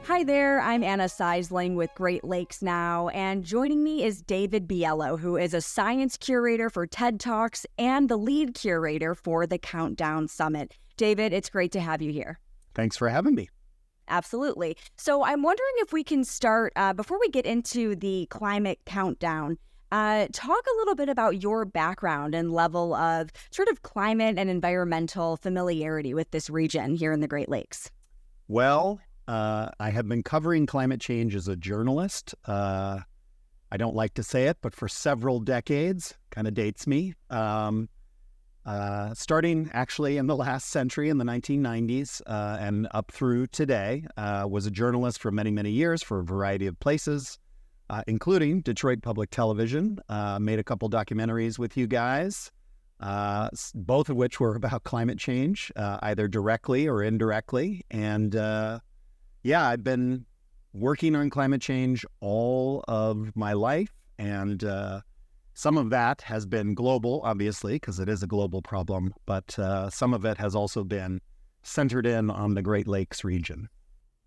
Hi there, I'm Anna Seisling with Great Lakes Now, and joining me is David Biello, who is a science curator for TED Talks and the lead curator for the Countdown Summit. David, it's great to have you here. Thanks for having me. Absolutely. So I'm wondering if we can start, before we get into the climate countdown, talk a little bit about your background and level of sort of climate and environmental familiarity with this region here in the Great Lakes. Well, I have been covering climate change as a journalist. I don't like to say it, but for several decades, kind of dates me. Starting actually in the last century, in the 1990s, and up through today, was a journalist for many, many years for a variety of places, including Detroit Public Television. Made a couple documentaries with you guys, both of which were about climate change, either directly or indirectly. And I've been working on climate change all of my life, and some of that has been global, obviously, because it is a global problem, but some of it has also been centered in on the Great Lakes region.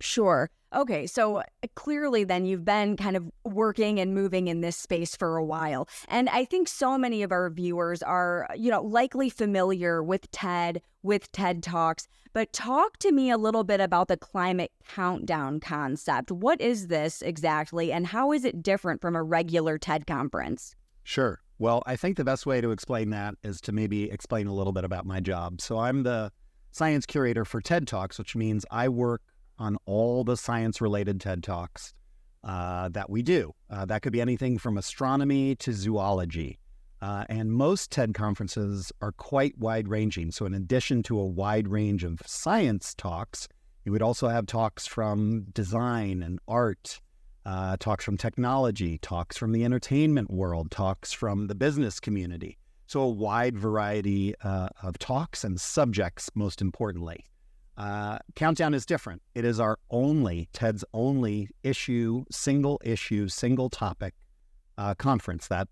Sure. Okay, so clearly then you've been kind of working and moving in this space for a while. And I think so many of our viewers are, likely familiar with TED Talks, but talk to me a little bit about the climate countdown concept. What is this exactly, and how is it different from a regular TED conference? Sure. Well, I think the best way to explain that is to maybe explain a little bit about my job. So I'm the science curator for TED Talks, which means I work on all the science-related TED Talks that we do. That could be anything from astronomy to zoology. And most TED conferences are quite wide-ranging. So in addition to a wide range of science talks, you would also have talks from design and art, talks from technology, talks from the entertainment world, talks from the business community. So a wide variety of talks and subjects, most importantly. Countdown is different. It is TED's only single topic conference. That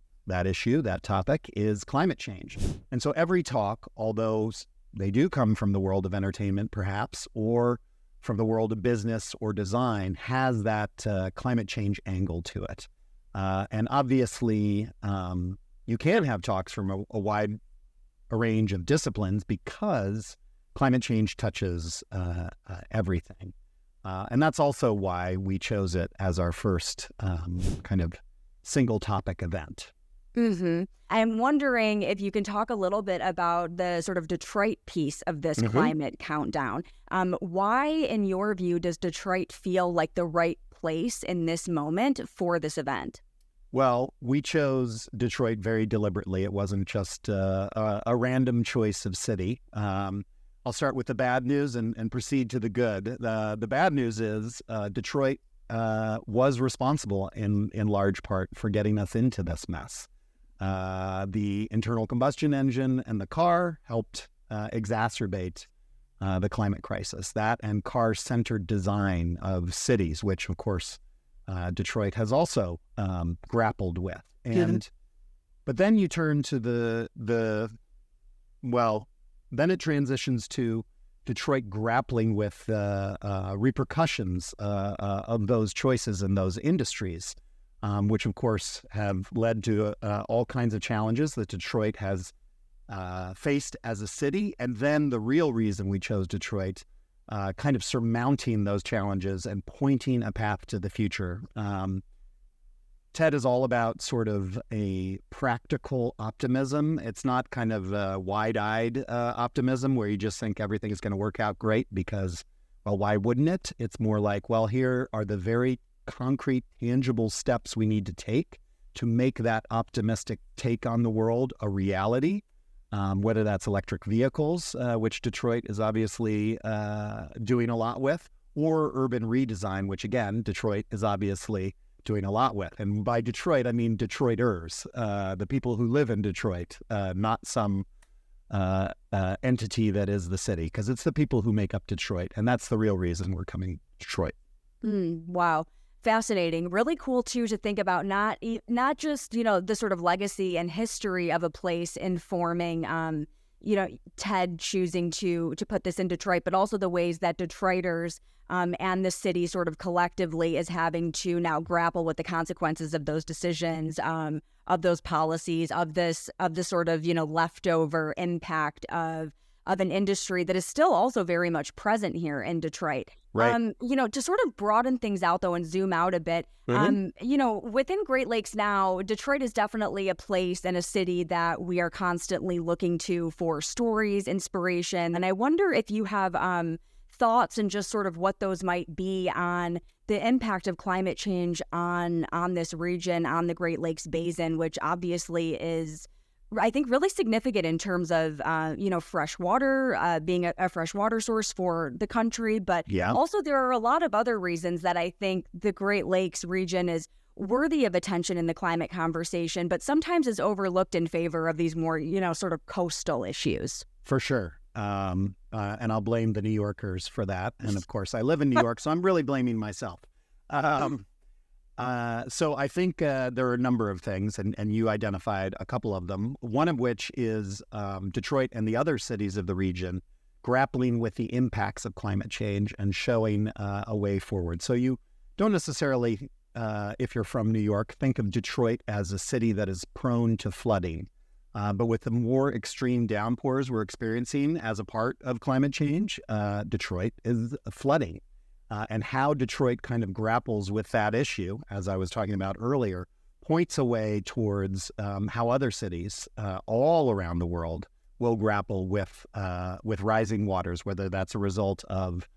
topic is climate change. And so every talk, although they do come from the world of entertainment perhaps, or from the world of business or design, has that climate change angle to it. And obviously, you can have talks from a wide range of disciplines because climate change touches everything. And that's also why we chose it as our first kind of single topic event. Mm-hmm. I'm wondering if you can talk a little bit about the sort of Detroit piece of this climate countdown. Why, in your view, does Detroit feel like the right place in this moment for this event? Well, we chose Detroit very deliberately. It wasn't just a random choice of city. I'll start with the bad news and proceed to the good. The bad news is Detroit was responsible in large part for getting us into this mess. The internal combustion engine and the car helped exacerbate the climate crisis. That and car-centered design of cities, which, of course, Detroit has also grappled with. But then you turn to then it transitions to Detroit grappling with repercussions of those choices in those industries, which, of course, have led to all kinds of challenges that Detroit has faced as a city. And then the real reason we chose Detroit, kind of surmounting those challenges and pointing a path to the future. TED is all about sort of a practical optimism. It's not kind of wide-eyed optimism where you just think everything is going to work out great because, well, why wouldn't it? It's more like, well, here are the very concrete, tangible steps we need to take to make that optimistic take on the world a reality, whether that's electric vehicles, which Detroit is obviously doing a lot with, or urban redesign, which, again, Detroit is obviously doing a lot with. And by Detroit, I mean Detroiters, the people who live in Detroit, not some entity that is the city, because it's the people who make up Detroit. And that's the real reason we're coming to Detroit. Wow. Fascinating. Really cool, too, to think about not just, the sort of legacy and history of a place informing Ted choosing to put this in Detroit, but also the ways that Detroiters and the city sort of collectively is having to now grapple with the consequences of those decisions, of those policies, of this sort of leftover impact of an industry that is still also very much present here in Detroit. Right. To sort of broaden things out though and zoom out a bit, within Great Lakes now, Detroit is definitely a place and a city that we are constantly looking to for stories, inspiration. And I wonder if you have thoughts and just sort of what those might be on the impact of climate change on this region, on the Great Lakes Basin, which obviously is, I think, really significant in terms of, fresh water, being a fresh water source for the country. But also there are a lot of other reasons that I think the Great Lakes region is worthy of attention in the climate conversation, but sometimes is overlooked in favor of these more, sort of coastal issues. For sure. And I'll blame the New Yorkers for that. And of course, I live in New York, so I'm really blaming myself. So I think there are a number of things, and you identified a couple of them, one of which is Detroit and the other cities of the region grappling with the impacts of climate change and showing a way forward. So you don't necessarily, if you're from New York, think of Detroit as a city that is prone to flooding. But with the more extreme downpours we're experiencing as a part of climate change, Detroit is flooding. And how Detroit kind of grapples with that issue, as I was talking about earlier, points a way towards how other cities all around the world will grapple with rising waters, whether that's a result of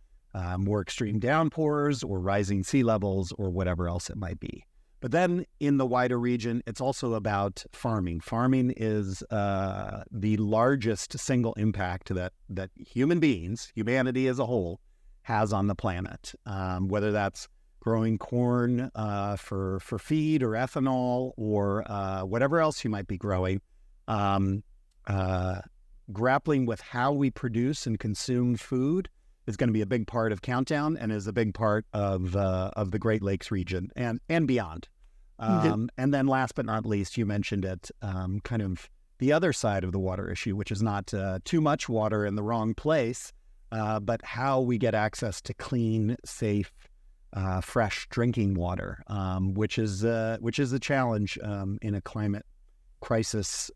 more extreme downpours or rising sea levels or whatever else it might be. But then in the wider region, it's also about farming. Farming is the largest single impact that humanity as a whole, has on the planet, whether that's growing corn for feed or ethanol or whatever else you might be growing. Grappling with how we produce and consume food is going to be a big part of Countdown and is a big part of the Great Lakes region and beyond. And then last but not least, you mentioned it, kind of the other side of the water issue, which is not too much water in the wrong place, but how we get access to clean, safe, fresh drinking water, which is a challenge in a climate crisis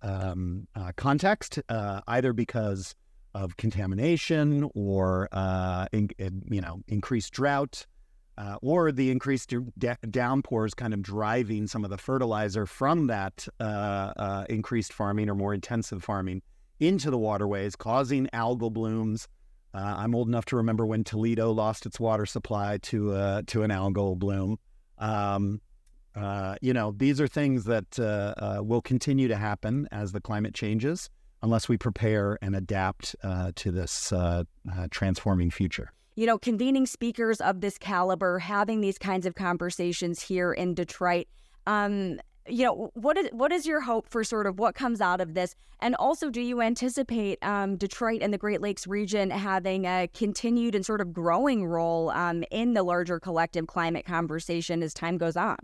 context, either because of contamination or increased drought, or the increased downpours kind of driving some of the fertilizer from that increased farming or more intensive farming into the waterways, causing algal blooms. I'm old enough to remember when Toledo lost its water supply to an algal bloom. These are things that will continue to happen as the climate changes, unless we prepare and adapt to this transforming future. Convening speakers of this caliber, having these kinds of conversations here in Detroit, what is your hope for sort of what comes out of this? And also, do you anticipate Detroit and the Great Lakes region having a continued and sort of growing role in the larger collective climate conversation as time goes on?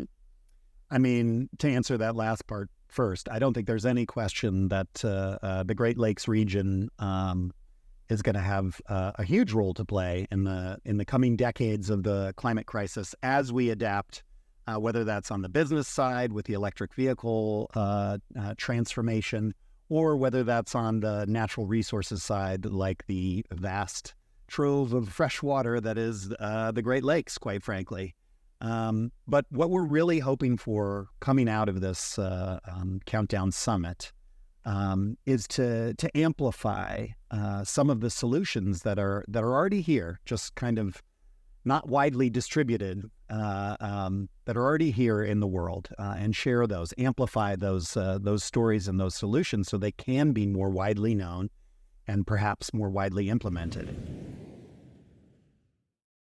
I mean, to answer that last part first, I don't think there's any question that the Great Lakes region is going to have a huge role to play in the coming decades of the climate crisis as we adapt, whether that's on the business side with the electric vehicle transformation, or whether that's on the natural resources side, like the vast trove of fresh water that is the Great Lakes, quite frankly. But what we're really hoping for coming out of this Countdown Summit is to amplify some of the solutions that are already here, just kind of not widely distributed, that are already here in the world, and share those, amplify those stories and those solutions so they can be more widely known and perhaps more widely implemented.